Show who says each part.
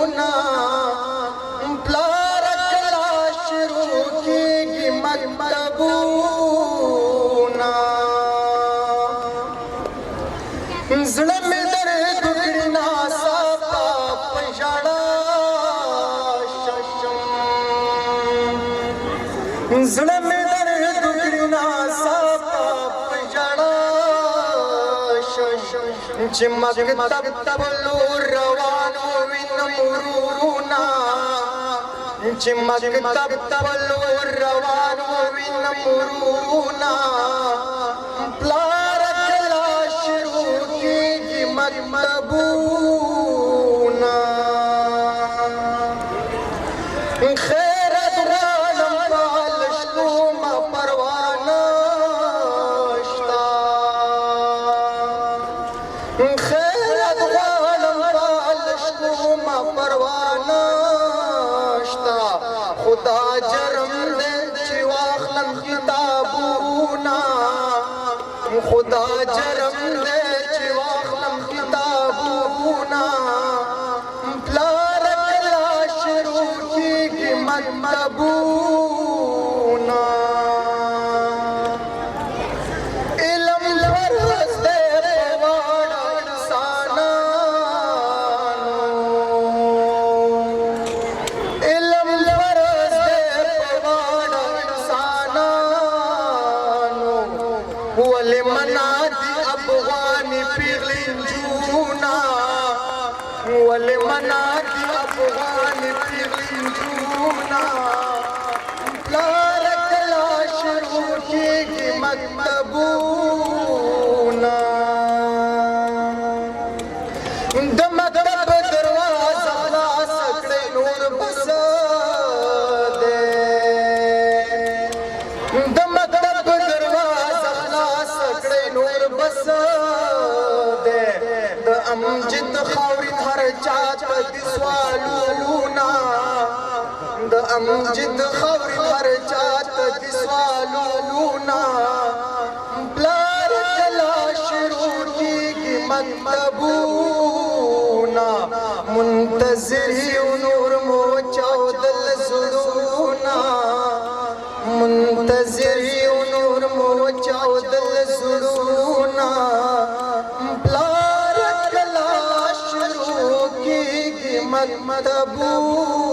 Speaker 1: مکتبونا پلار کلا شروع کیږي مکتبونا زړه مې درد کړي ناڅاپه په ژړا ششم زړه مې درد کړي ناڅاپه په ژړا ششم چې مکتب ته لور روانو وینم ورونا چې مکتب ته لور روانو وینم ورونا پلار کلا شروع کیږي مکتبونا خیرت غواړم پالش کومه پروا نشته خیرت غواړم پالش کومه پروا نشته خدا جرم دی چې واخلم کتابونه خدا جرم دی چې واخلم کتابونه پلار کلا شروع کیږي مکتبونه علم فرض دی په واړه انسانانو علم فرض دی په واړه انسانانو ولې منا دي افغاني پیغلې نجونا ولې منا دي افغاني پیغلې نجونا پلار کلا شروع کیږي مکتبونا د مکتب دروازه خلاص کړئ نور بس دی د مکتب دروازه خلاص کړئ نور بس دی د امجد خاورین هر چاته دي سوالونه د امجد خاورین هر چاته دي سوالونه پلار کلا شروع کیږي مکتبونه منتظر یو نور مو چاودل زړونه منتظر یو نور مو چاودل زړونه پلار کلا شروع کیږي مکتبونه